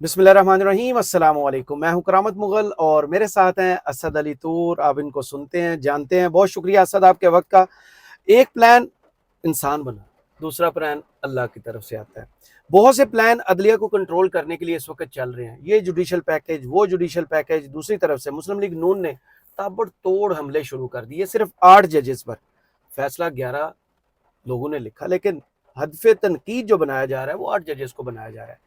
बिस्मिल्लाहिर्रहमानिर्रहीम अस्सलाम वालेकुम। मैं हूं करामत मुगल और मेरे साथ हैं असद अली तूर। आप इनको सुनते हैं, जानते हैं। बहुत शुक्रिया असद आपके वक्त का। एक प्लान इंसान बना, दूसरा प्लान अल्लाह की तरफ से आता है। बहुत से प्लान अदलिया को कंट्रोल करने के लिए इस वक्त चल रहे हैं, ये जुडिशल पैकेज, वो जुडिशल पैकेज। दूसरी तरफ से मुस्लिम लीग नून ने ताबड़तोड़ हमले शुरू कर दिए सिर्फ 8 जजेस पर। फैसला 11 लोगों ने लिखा, लेकिन हदफ तनकीद जो बनाया जा रहा है वो 8 जजेस को बनाया जा रहा है।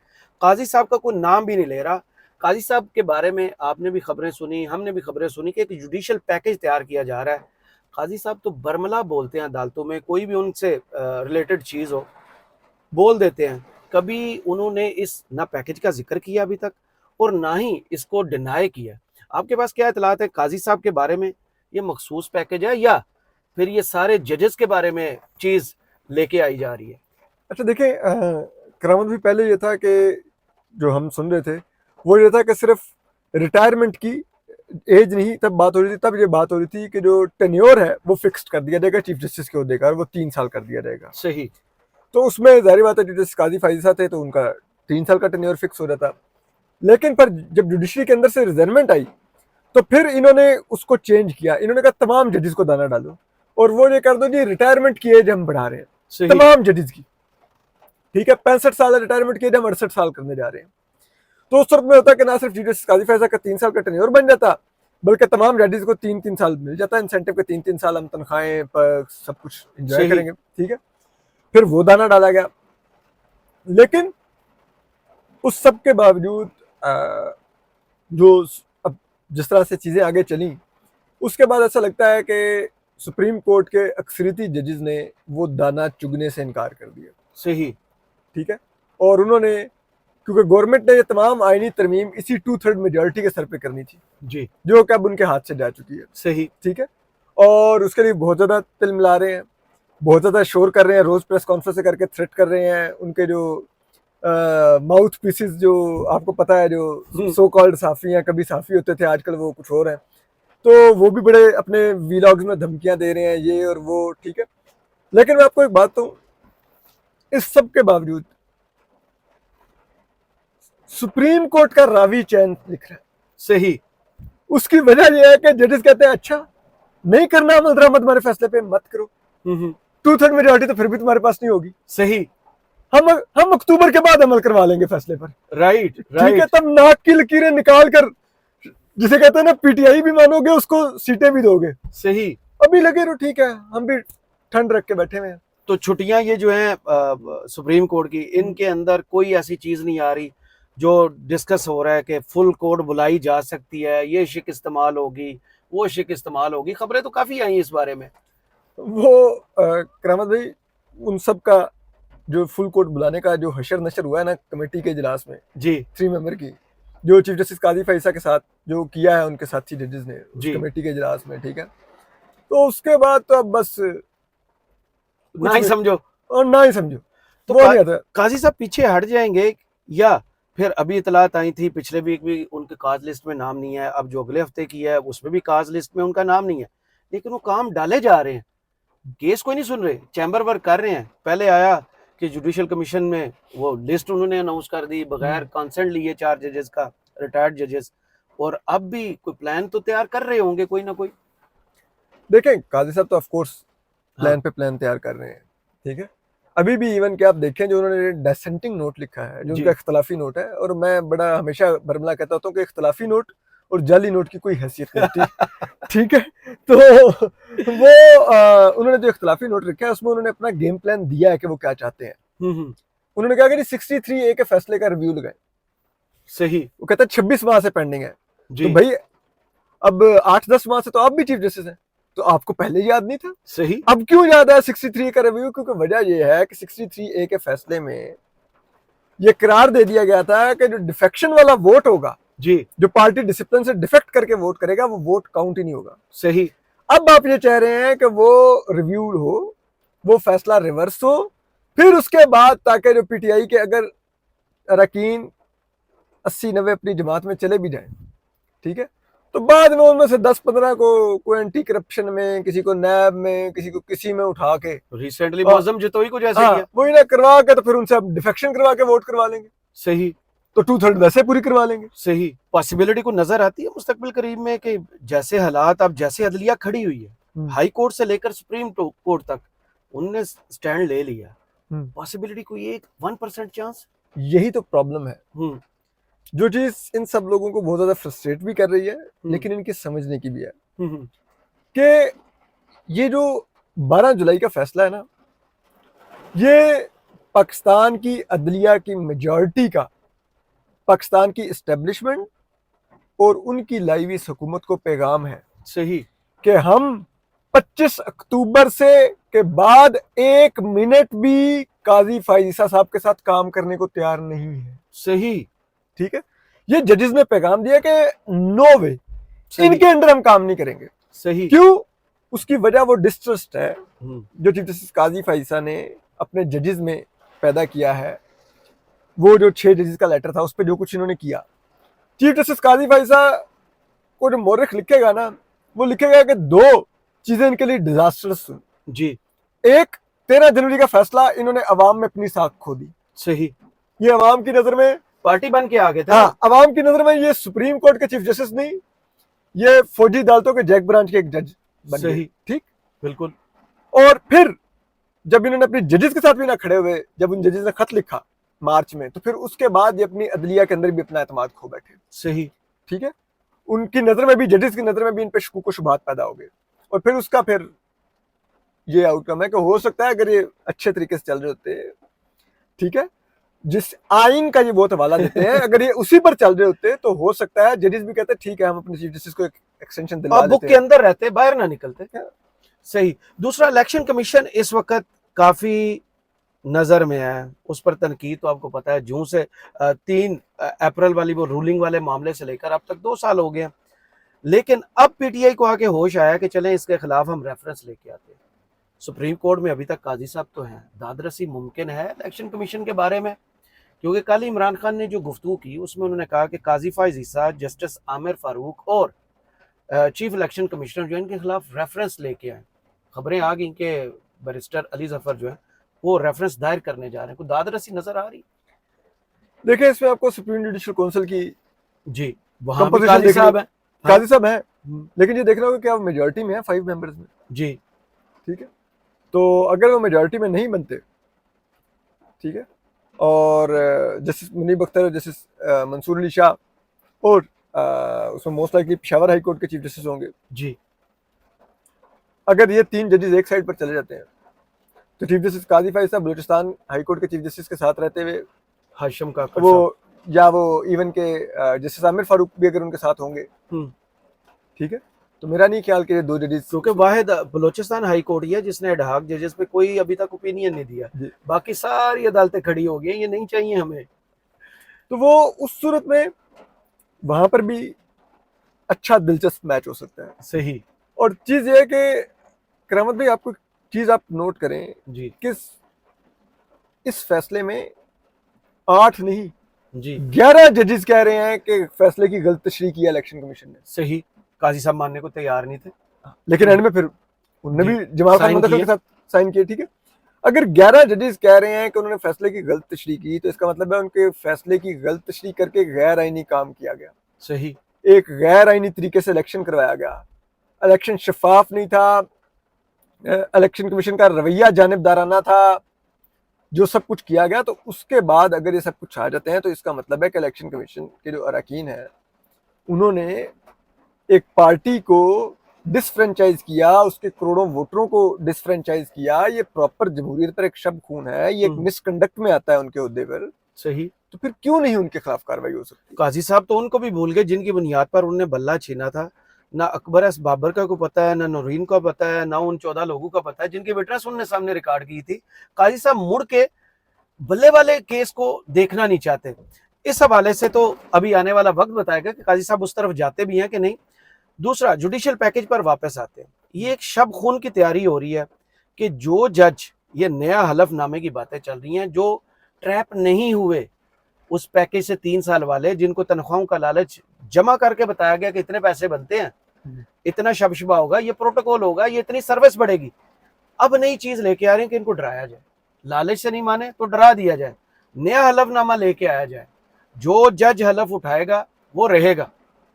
काजी साहब का कोई नाम भी नहीं ले रहा। काजी साहब के बारे में आपने भी खबरें सुनी, हमने भी खबरें सुनी कि एक जुडिशल पैकेज तैयार किया जा रहा है। काजी साहब तो बरमला बोलते हैं अदालतों में, कोई भी उनसे रिलेटेड चीज़ हो बोल देते हैं। कभी उन्होंने इस ना पैकेज का जिक्र किया अभी तक और ना ही इसको डिनाई किया। आपके पास क्या इतलात है काजी साहब के बारे में? ये मखसूस पैकेज है या फिर ये सारे जजेस के बारे में चीज़ लेके आई जा रही है? अच्छा देखिए, करामत भी पहले ये था कि जो हम सुन रहे थे वो ये था कि सिर्फ रिटायरमेंट की एज नहीं तब बात हो रही थी। तब ये बात हो रही थी कि जो टेन्योर है वो फिक्स्ड कर दिया जाएगा चीफ जस्टिस के ओहदे का, और वो 3 साल कर दिया जाएगा। सही। तो उसमें जाहिर बात है, जस्टिस काजी फाइजा थे तो उनका 3 साल का टेन्योर फिक्स हो जाता। लेकिन पर जब जुडिशरी के अंदर से रिजर्वमेंट आई तो फिर इन्होंने उसको चेंज किया। इन्होंने कहा तमाम जजेस को दाना डालो और वो ये कर दो जी रिटायरमेंट की एज हम बढ़ा रहे हैं सही। तमाम जजेस की। ठीक है, 65 साल रिटायरमेंट की एज हम 68 साल करने जा रहे हैं। तो उस वक्त में होता कि ना सिर्फ जस्टिस काजी फैजा का 3 साल का टेन्योर बन जाता, बल्कि तमाम जजेस को 3-3 साल मिल जाता इंसेंटिव के। 3-3 साल हम तनख्वाहें पर सब कुछ एंजॉय करेंगे। ठीक है, फिर वो दाना डाला गया। लेकिन उस सब के बावजूद जो अब जिस तरह से चीज़ें आगे चली, उसके बाद ऐसा लगता है कि सुप्रीम कोर्ट के अक्सरियती जजेस ने वो दाना चुगने से इनकार कर दिया। सही। ठीक है, और उन्होंने, क्योंकि गवर्नमेंट ने ये तमाम आईनी तरमीम इसी 2/3 मेजोरिटी के सर पे करनी थी जी। जो कि अब उनके हाथ से जा चुकी है। सही। ठीक है, और उसके लिए बहुत ज़्यादा तिल मिला रहे हैं, बहुत ज़्यादा शोर कर रहे हैं, रोज़ प्रेस कॉन्फ्रेंस करके थ्रेट कर रहे हैं। उनके जो माउथ पीसेस, जो आपको पता है, जो सो कॉल्ड साफ़ी हैं, कभी साफ़ी होते थे, आजकल वो कुछ और हैं, तो वो भी बड़े अपने वीलॉग्स में धमकियां दे रहे हैं, ये और वो। ठीक है, लेकिन मैं आपको एक बात कहूं, इस सब के बावजूद सुप्रीम कोर्ट का रावी चैन लिख रहा है। सही। उसकी वजह यह है कि जजेस कहते हैं अच्छा नहीं करना अमल दरामद हमारे फैसले पे, मत करो। 2/3 मेजोरिटी तो फिर भी तुम्हारे पास नहीं होगी। सही। हम अक्टूबर के बाद अमल करवा लेंगे फैसले पर। राइट। ठीक है, तब नाक की लकीरें निकाल कर, जिसे कहते हैं ना, पीटीआई भी मानोगे, उसको सीटें भी दोगे। सही। अभी लगे रहो, ठीक है, हम भी ठंड रख के बैठे हुए हैं। तो छुट्टियां ये जो हैं सुप्रीम कोर्ट की, इनके अंदर कोई ऐसी चीज नहीं आ रही जो डिस्कस हो रहा है कि फुल कोर्ट बुलाई जा सकती है, ये शिक इस्तेमाल होगी, वो शिक इस्तेमाल होगी। खबरें तो काफी आई इस बारे में। वो करामत भाई, उन सब का जो फुल कोर्ट बुलाने का जो हशर नशर हुआ है ना कमेटी के इजलास में, जी। 3 मेंबर की, जो चीफ जस्टिस काजी फैसा के साथ जो किया है उनके साथी जजेस ने उस कमेटी के इजलास में। ठीक है, तो उसके बाद तो अब बस ना ही समझो और ना ही समझो, तो वो नहीं आता। काजी साहब पीछे हट जाएंगे या फिर? अभी इतलात आई थी पिछले वीक भी उनके काज लिस्ट में नाम नहीं है, अब जो अगले हफ्ते की है उसमें भी काज लिस्ट में उनका नाम नहीं है, लेकिन वो काम डाले जा रहे हैं। केस कोई नहीं सुन रहे, चैम्बर वर्क कर रहे हैं। पहले आया कि जुडिशल कमीशन में वो लिस्ट उन्होंने अनाउंस कर दी बगैर कंसेंट लिए 4 जजेस का, रिटायर्ड जजेस, और अब भी कोई प्लान तो तैयार कर रहे होंगे कोई ना कोई। देखें, काजी साहब तो ऑफ कोर्स प्लान पे प्लान तैयार कर रहे हैं। ठीक है, अभी भी इवन कि आप देखें जो उन्होंने डिसेंटिंग नोट लिखा है, जो उनका इख्तलाफी नोट है, और मैं बड़ा हमेशा बरमला कहता हूँ कि इख्तलाफी नोट और जाली नोट की कोई हैसियत नहीं होती। ठीक है, तो वो उन्होंने जो इख्तलाफी नोट लिखा है उसमें उन्होंने अपना गेम प्लान दिया है कि वो क्या चाहते हैं। उन्होंने कहा कि 63A के फैसले का रिव्यू लगाए। सही। वो कहता है 26 माह से पेंडिंग है। तो भाई अब 8-10 माह से तो आप भी चीफ जस्टिस हैं, तो आपको पहले याद नहीं था? सही। अब क्यों याद है 63 का रिव्यू? क्योंकि वजह यह है कि 63A के फैसले में यह करार दे दिया गया था कि जो डिफेक्शन वाला वोट होगा, जी, जो पार्टी डिसिप्लिन से डिफेक्ट करके वोट करेगा, वो वोट काउंट ही नहीं होगा। सही। अब आप ये चाह रहे हैं कि वो रिव्यू हो, वो फैसला रिवर्स हो, फिर उसके बाद ताकि जो पीटीआई के अगर अरकान 80-90 अपनी जमात में चले भी जाए, ठीक है, तो बाद में उनमें से 10-15 को कोई एंटी करप्शन में, किसी को नैब में, किसी को किसी में उठा के, रिसेंटली मौजम जतोई को जैसे किया, वही ना करवा के, तो फिर उनसे अब डिफेक्शन करवा के वोट करवा लेंगे। सही। तो 2/3 वैसे पूरी करवा लेंगे। सही। पॉसिबिलिटी को नजर आती है मुस्तकबिल करीब में कि जैसे हालात अब जैसे अदलिया खड़ी हुई है, हाई कोर्ट से लेकर सुप्रीम कोर्ट तक उनने स्टैंड ले लिया, पॉसिबिलिटी कोई एक 1% चांस। यही तो प्रॉब्लम है, जो चीज इन सब लोगों को बहुत ज्यादा फ्रस्ट्रेट भी कर रही है, लेकिन इनकी समझने की भी है कि ये जो 12 जुलाई का फैसला है ना, ये पाकिस्तान की अदलिया की मेजॉरिटी का, पाकिस्तान की इस्टेब्लिशमेंट और उनकी लाई हुई हुकूमत को पैगाम है। सही। कि हम 25 अक्टूबर से के बाद 1 मिनट भी काजी फायज ईसा साहब के साथ काम करने को तैयार नहीं है। सही। ठीक है, ये जजेस ने पैगाम दिया कि नो वे, इनके अंडर हम काम नहीं करेंगे। सही। क्यों? उसकी वजह वो डिस्ट्रस्ट है जो चीफ जस्टिस काजी फायज ईसा ने अपने जजेस में पैदा किया है। वो जो 6 जजेस का लेटर था उस पर जो कुछ इन्होंने किया, चीफ जस्टिस काजी फायज ईसा को जो मौरख लिखेगा ना, वो लिखेगा कि 2 चीजें इनके लिए डिजास्टर्स हुई जी। एक, 13 जनवरी का फैसला इन्होंने अवाम में अपनी साख खो दी। सही। ये अवाम की नजर में पार्टी बन के आ गए थे। हाँ, अवाम की नजर में ये सुप्रीम कोर्ट के चीफ जस्टिस नहीं, ये फौजी अदालतों के जैक ब्रांच के एक जज बन गए। सही। ठीक, बिल्कुल। और फिर जब इन्होंने अपने जजेस के साथ भी ना खड़े हुए, जब उन जजेस ने खत लिखा मार्च में, तो फिर उसके बाद ये अपनी अदलिया के अंदर भी अपना एतमाद खो बैठे। सही। ठीक है, उनकी नजर में भी, जजेस की नजर में भी इन पे शकूक व शुबहात पैदा हो गए, और फिर उसका फिर ये आउटकम है कि हो सकता है अगर ये अच्छे तरीके से चल रहे होते, ठीक है, जिस आइन का ये बहुत हवाला देते हैं, अगर ये उसी पर चल रहे होते तो हो सकता है जजेस भी कहते ठीक है हम अपने चीफ जस्टिस को एक एक्सटेंशन दिलवा लेते हैं, बुक के अंदर रहते, बाहर ना निकलते। सही। दूसरा, इलेक्शन कमीशन इस वक्त काफी नजर में है, उस पर तनकीद तो आपको पता है, जून से 3 अप्रैल वाली वो रूलिंग वाले मामले से लेकर अब तक 2 साल हो गए, लेकिन अब पीटीआई को आके होश आया कि चलें इसके खिलाफ हम रेफरेंस लेके आते हैं। सुप्रीम कोर्ट में अभी तक काजी साहब तो हैं, दादरसी मुमकिन है इलेक्शन कमीशन के बारे में, क्योंकि कल इमरान खान ने जो गुफ्तगू की उसमें उन्होंने कहा कि काजी फायज ईसा, जस्टिस आमिर फारूक और चीफ इलेक्शन कमिश्नर जो है इनके खिलाफ रेफरेंस लेके आए। खबरें आ गई कि बैरिस्टर अली जफर जो है वो रेफरेंस दायर करने जा रहे हैं। कोई दादरसी नजर आ रही? देखिए, इसमें आपको सुप्रीम जुडिशियल काउंसिल की जी, वहां भी काजी साहब है, काजी साहब है, लेकिन ये देखना होगा कि आप मेजॉरिटी में है 5 मेंबर्स में। जी, ठीक है, तो अगर वो मेजॉरिटी में नहीं बनते, ठीक है, और जस्टिस मुनीब अख्तर, जस्टिस मंसूर अली शाह और उसमें most likely Peshawar high court के चीफ जस्टिस होंगे जी, अगर ये 3 जजेस एक साइड पर चले जाते हैं तो चीफ जस्टिस काजी फायज साहब बलूचिस्तान हाई कोर्ट के चीफ जस्टिस के साथ रहते हुए, हाशिम का वो या वो इवन के जस्टिस आमिर फारूक भी अगर उनके साथ होंगे, ठीक है, तो मेरा नहीं ख्याल कि ये 2 जजेस, क्योंकि वाहिद बलूचिस्तान हाई कोर्ट ही है जिसने एडहॉक जजेस पे कोई अभी तक ओपिनियन नहीं दिया, बाकी सारी अदालतें खड़ी हो गई, ये नहीं चाहिए हमें। तो वो उस सूरत में वहां पर भी अच्छा दिलचस्प मैच हो सकता है। सही। और चीज ये है कि करामत भाई, आपको चीज आप नोट करें जी, किस इस फैसले में 8 नहीं जी 11 जजेस कह रहे हैं कि फैसले की गलत तशरीह की इलेक्शन कमीशन ने। सही। काजी साहब मानने को तैयार नहीं थे, लेकिन एंड में फिर उन्होंने भी जमात मुंतखब के साथ साइन किए। ठीक है, अगर 11 जजेस कह रहे हैं कि उन्होंने फैसले की गलत तशरीह की, तो इसका मतलब है उनके फैसले की गलत तशरीह करके गैर आईनी काम किया गया। सही। एक गैर आईनी तरीके से इलेक्शन करवाया गया, इलेक्शन शफाफ नहीं था, इलेक्शन कमीशन का रवैया जानिबदाराना था, जो सब कुछ किया गया। तो उसके बाद अगर ये सब कुछ आ जाते हैं तो इसका मतलब है कि इलेक्शन कमीशन के जो अरकान है उन्होंने एक पार्टी को डिसफ्रेंचाइज किया, उसके करोड़ों वोटरों को डिसफ्रेंचाइज किया। ये प्रॉपर जमहूरियत पर एक शब खून है, ये एक मिसकंडक्ट में आता है उनके ओहदे पर। सही। तो फिर क्यों नहीं उनके खिलाफ कार्रवाई हो सकती? काजी साहब तो उनको भी भूल गए जिनकी बुनियाद पर उन्होंने बल्ला छीना था। ना अकबर एस बाबर का को पता है, ना नूरीन का पता है, ना उन 14 लोगों का पता है जिनकी विटनेस उन्होंने सामने रिकॉर्ड की थी। काजी साहब मुड़ के बल्ले वाले केस को देखना नहीं चाहते। इस हवाले से तो अभी आने वाला वक्त बताएगा कि काजी साहब उस तरफ जाते भी हैं कि नहीं। दूसरा, जुडिशियल पैकेज पर वापस आते हैं। ये एक शब खून की तैयारी हो रही है कि जो जज, ये नया हलफनामे की बातें चल रही हैं, जो ट्रैप नहीं हुए उस पैकेज से 3 साल वाले, जिनको तनख्वाहों का लालच जमा करके बताया गया कि इतने पैसे बनते हैं, इतना शबशबा होगा, ये प्रोटोकॉल होगा, ये इतनी सर्विस बढ़ेगी। अब नई चीज लेके आ रहे हैं कि इनको डराया जाए, लालच से नहीं माने तो डरा दिया जाए, नया हलफनामा लेके आया जाए। जो जज हलफ उठाएगा वो रहेगा,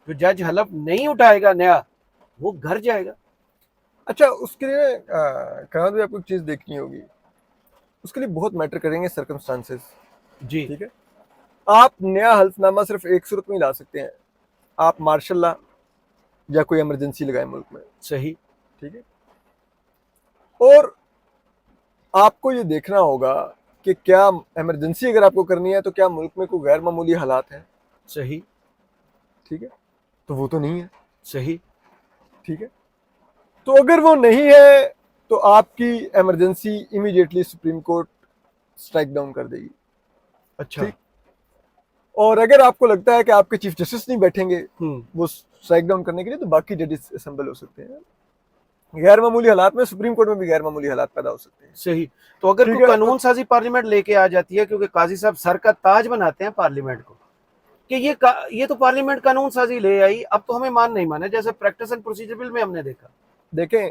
जो जज हलफ नहीं उठाएगा नया वो घर जाएगा। अच्छा, उसके लिए कहा तो आपको एक चीज देखनी होगी, उसके लिए बहुत मैटर करेंगे सर्कमस्टांसेस। जी ठीक है, आप नया हल्फनामा सिर्फ एक सूरत में ही ला सकते हैं, आप मार्शल लॉ या कोई इमरजेंसी लगाए मुल्क में। सही। ठीक है, और आपको ये देखना होगा कि क्या इमरजेंसी अगर आपको करनी है तो क्या मुल्क में कोई गैर मामूली हालात हैं। सही। ठीक है, तो वो तो नहीं है। सही। ठीक है, तो अगर वो नहीं है तो आपकी emergency immediately supreme court strike down कर देगी। अच्छा। ठीक, और अगर आपको लगता है कि आपके चीफ जस्टिस नहीं बैठेंगे वो स्ट्राइक डाउन करने के लिए, तो बाकी जजेस असेंबल हो सकते हैं। गैर मामूली हालात में सुप्रीम कोर्ट में भी गैर मामूली हालात पैदा हो सकते हैं। सही। तो अगर ठीक कोई है, कानून साजी पार्लियामेंट लेके आ जाती है, क्योंकि काजी साहब सर का ताज बनाते हैं पार्लियामेंट को, कि ये तो पार्लियामेंट कानून साजी ले आई, अब तो हमें मान नहीं माने, जैसे प्रैक्टिस एंड प्रोसीजर बिल में हमने देखा। देखें,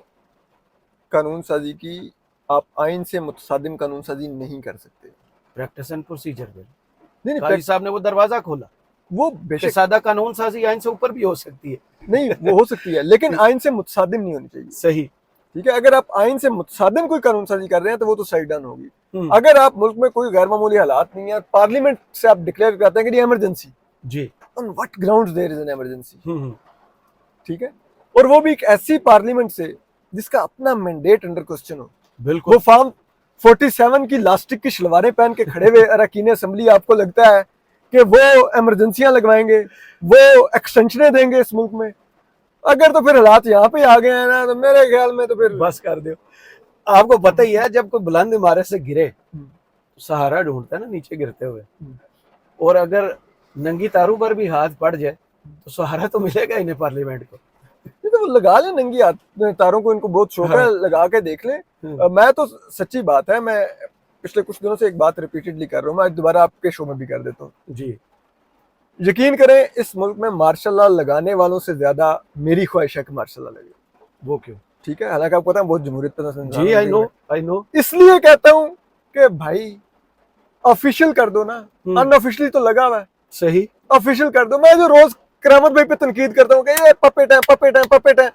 कानून साजी की आप आइन से मुतसादिम कानून साजी नहीं कर सकते। प्रैक्टिस एंड प्रोसीजर बिल, नहीं काजी साहब ने वो दरवाजा खोला वो कि बेशक सादा कानून साजी आइन से ऊपर भी हो सकती है। नहीं, वो हो सकती है, लेकिन आइन से मुतसादिम नहीं होनी चाहिए। सही। ठीक है, अगर आप आइन से मुतसादिम कोई कानून साजी कर रहे हैं तो वो तो स्ट्राइक डाउन होगी। हम्म। अगर आप मुल्क में कोई गैर मामूली हालात नहीं है, पार्लियामेंट से आप डिक्लेयर करते हैं कि इमरजेंसी, जी। On what grounds there is an emergency. Hmm. ठीक है, और वो भी एक ऐसी पार्लियामेंट से जिसका अपना मैंडेट अंडर क्वेश्चन हो। बिल्कुल। वो फॉर्म 47 की लास्टिक की शलवारें पहन के खड़े हुए अरकान असेंबली, आपको लगता है कि वो इमरजेंसियां लगवाएंगे, वो एक्सटेंशनें देंगे इस मुल्क में? अगर तो फिर हालात यहाँ पे आ गए हैं ना, तो मेरे ख्याल में तो फिर बस कर दो। आपको पता ही है, जब कोई बुलंद इमारत से गिरे सहारा ढूंढता है ना नीचे गिरते हुए, और अगर नंगी तारू पर भी हाथ पड़ जाए तो सहारा तो मिलेगा ही नहीं पार्लियामेंट को। ये तो वो लगा ले नंगी तारों को, इनको बहुत शौक है, हाँ। लगा के देख ले। मैं तो सच्ची बात है, मैं पिछले कुछ दिनों से एक बात रिपीटेडली कर रहा हूँ, मैं आज दोबारा आपके शो में भी कर देता हूँ। जी। यकीन करें, इस मुल्क में मार्शल लॉ लगाने वालों से ज्यादा मेरी ख्वाहिश है कि मार्शल लॉ लगे। वो क्यों? ठीक है, हालांकि आपको पता है बहुत जमहूरियत पसंद इंसान जी, हूं आई नो, मैं। I know. इसलिए कहता हूँ कि भाई ऑफिशियल कर दो ना, अनऑफिशियली तो लगा हुआ है। सही। ऑफिशियल कर दो। मैं जो रोज करामत भाई पे तनकीद करता हूँ कि ये पपेट है, पपेट है, पपेट है,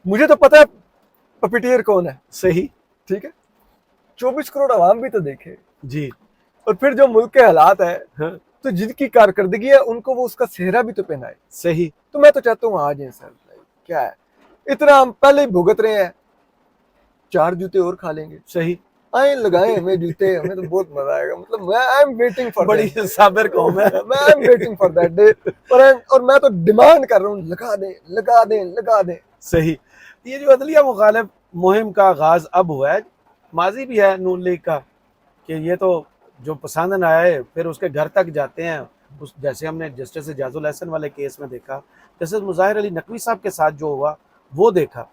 मुझे तो पता है पपेटियर कौन है। सही। ठीक है, 24 करोड़ आवाम भी तो देखे, जी। और फिर जो मुल्क के हालात है, हाँ। तो जिनकी कारकर्दगी है उनको वो उसका सेहरा भी तो पहनाए। सही। तो मैं तो चाहता हूँ आ जाए सर, क्या है इतना, हम पहले ही भुगत रहे हैं, 4 जूते और खा लेंगे। सही। आए लगाए हमें जूते, हमें तो बहुत मजा आएगा। मतलब मैं आई एम वेटिंग फॉर बड़ी साबिर कौम है। मैं I am waiting for that day, और मैं तो डिमांड कर रहा हूँ, लगा दें, लगा दें, लगा दें। सही। ये जो अदलिया मुखालिफ मुहिम का आगाज अब हुआ है, माजी भी है नून लीग का, कि ये तो जो पसंद न आए फिर उसके घर तक जाते हैं। उस जैसे हमने जस्टिस एजाजुल हसन वाले केस में देखा, जस्टिस मुज़ाहिर अली नकवी साहब के साथ जो हुआ वो देखा।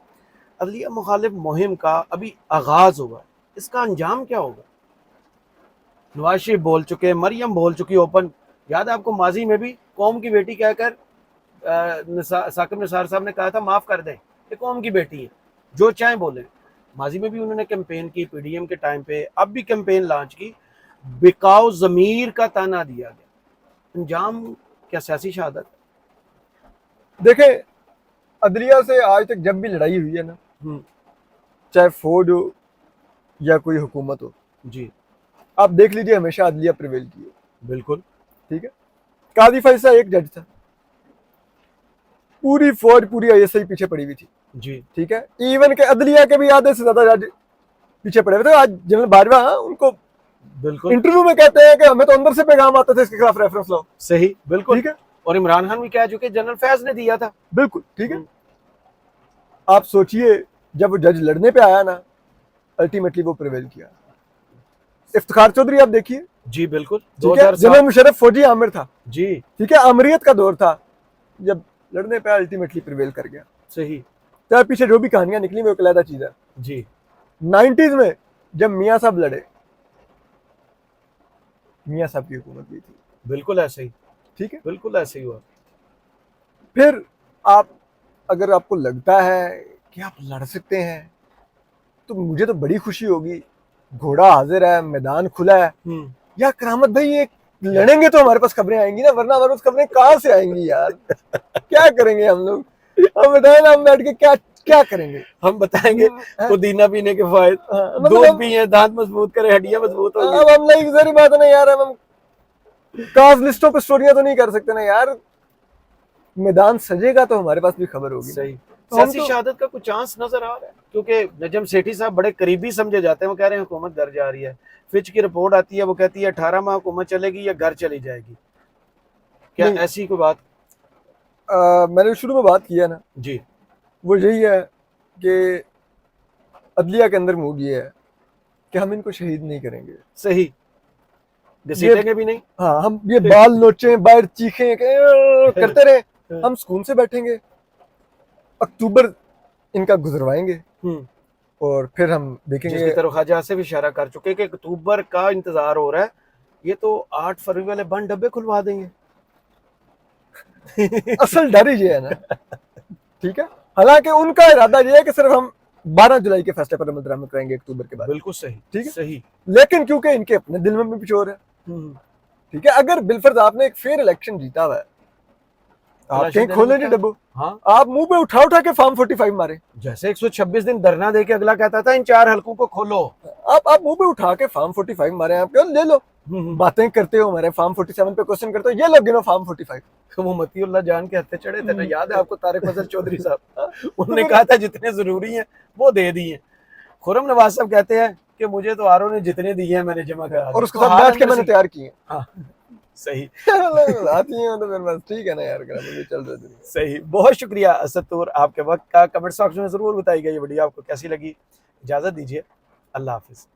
अदलिया मुखालिफ मुहिम का अभी आगाज हुआ, इसका अंजाम क्या होगा? नवाज शरीफ बोल चुके, मरियम बोल चुकी ओपन। याद है आपको, माजी में भी कौम की बेटी कहकर साकिब निसार साहब ने कहा था माफ कर दें, ये कौम की बेटी है, जो चाहे बोले। माजी में भी उन्होंने कैंपेन की, पीडीएम के टाइम पे, अब भी कैंपेन लॉन्च की, बिकाओ जमीर का ताना दिया गया। अंजाम क्या सियासी शहादत? देखे, अदलिया से आज तक जब भी लड़ाई हुई है ना, चाहे फौज हो या कोई हुकूमत हो, जी, आप देख लीजिए हमेशा अदलिया प्रिवेल की है। बिल्कुल। ठीक है, काजी फैसला एक जज था, पूरी फौज, पूरी आईएसआई पीछे पड़ी हुई थी। जी। ठीक है, इवन के अदलिया के भी आधे से ज्यादा जज पीछे पड़े हुए थे। आज जनरल बाजवा, उनको बिल्कुल इंटरव्यू में कहते हैं कि हमें तो अंदर से पैगाम आता था इसके खिलाफ रेफरेंस लाओ। सही। बिल्कुल। ठीक है, और इमरान खान भी कह चुके, जनरल फैज ने दिया था। बिल्कुल ठीक है। आप सोचिए, जब वो जज लड़ने पे आया ना, अल्टीमेटली वो प्रिवेल किया। इफ्तिखार चौधरी आप देखिए। जी बिल्कुल। ठीक है, जनरल मुशर्रफ फौजी आमिर था। जी। ठीक है, अमरीत का दौर था, जब लड़ने पे अल्टीमेटली प्रिवेल कर गया। सही। तो पीछे जो भी कहानियां निकली वो एक अलग चीज है। जी। 90s में जब मियाँ साहब लड़े, मियाँ साहब की हुकूमत भी थी। बिल्कुल ऐसे ही। ठीक है, बिल्कुल ऐसे ही हुआ। फिर आप, अगर आपको लगता है कि आप लड़ सकते हैं, तो मुझे तो बड़ी खुशी होगी। घोड़ा हाजिर है, मैदान खुला है। या करामत भाई, एक लड़ेंगे तो हमारे पास खबरें आएंगी ना, वरना हमारे पास खबरें कहाँ से आएंगी यार? क्या करेंगे हम लोग? हम बताए ना, हम बैठ के क्या क्या करेंगे? हम बताएंगे पुदीना पीने के फायदे, हाँ, मतलब दूध हम पिए दांत मजबूत करे, हड्डियां मजबूत होगी। अब हम नहीं, जरी बात है ना यार, हम काज लिस्टों पे स्टोरियां तो नहीं कर सकते ना यार। मैदान सजेगा तो हमारे पास भी खबर होगी। सही। तो हम सियासी तो शहादत का कुछ चांस नजर आ रहा है, क्योंकि नजम सेठी साहब बड़े करीबी समझे जाते हैं। वो कह रहे हैं हुकूमत घर जा रही है। फिच की रिपोर्ट आती है, वो कहती है 18 माह हुकूमत चलेगी या घर चली जाएगी। क्या नहीं, ऐसी कोई बात? मैंने शुरू में बात किया ना, जी। वो यही है कि अदलिया के अंदर मूड ये है कि हम इनको शहीद नहीं करेंगे। सही। ये घसीटेंगे भी नहीं। हाँ, हम ये बाल नोचे बाहर चीखें करते रहे, हम सुकून से बैठेंगे। अक्टूबर इनका गुजरवाएंगे हम्म। और फिर हम जिसकी देखेंगे। तरफ ख्वाजा आसिफ इशारा कर चुके कि अक्टूबर का इंतजार हो रहा है, ये तो 8 फरवरी वाले बंद डब्बे खुलवा देंगे। असल डर ही ये है ना, ठीक है। हालांकि उनका इरादा ये है कि सिर्फ हम 12 जुलाई के फैसले पर अमल दरामद कराएंगे अक्टूबर के बाद। बिल्कुल सही। ठीक है, सही। लेकिन क्योंकि इनके अपने दिल में भी कुछ और है, ठीक है। अगर बिलफर्ज आपने एक फेयर इलेक्शन जीता हुआ है, आप कहीं खोले नहीं डब्बो, हाँ, आप मुंह पे उठा के फॉर्म 45 मारे। जैसे 126 दिन धरना दे के अगला कहता था इन 4 हलकों को खोलो। आप मुंह पे उठा के फॉर्म 45 मारे, आप कहो ले लो, बातें करते हो हमारे फॉर्म 47 पे क्वेश्चन करते हो, ये लो गिनो फॉर्म 45। वो मतीउल्लाह जान के हत्थे चढ़े थे ना, याद है आपको? तारिक फजल चौधरी साहब, उन्होंने कहा था जितने जरूरी हैं वो दे दिए। खुर्रम नवाज साहब कहते हैं कि मुझे तो आरओ ने जितने दिए हैं मैंने जमा करा दिए, और उसके साथ बैठ के मैंने तैयार किए। हाँ, सही। आती हैं तो फिर बस ठीक है ना यार, चल रहा है। सही। बहुत शुक्रिया असद तूर आपके वक्त का। कमेंट बॉक्स में जरूर बताइएगा ये वीडियो आपको कैसी लगी। इजाजत दीजिए, अल्लाह हाफिज।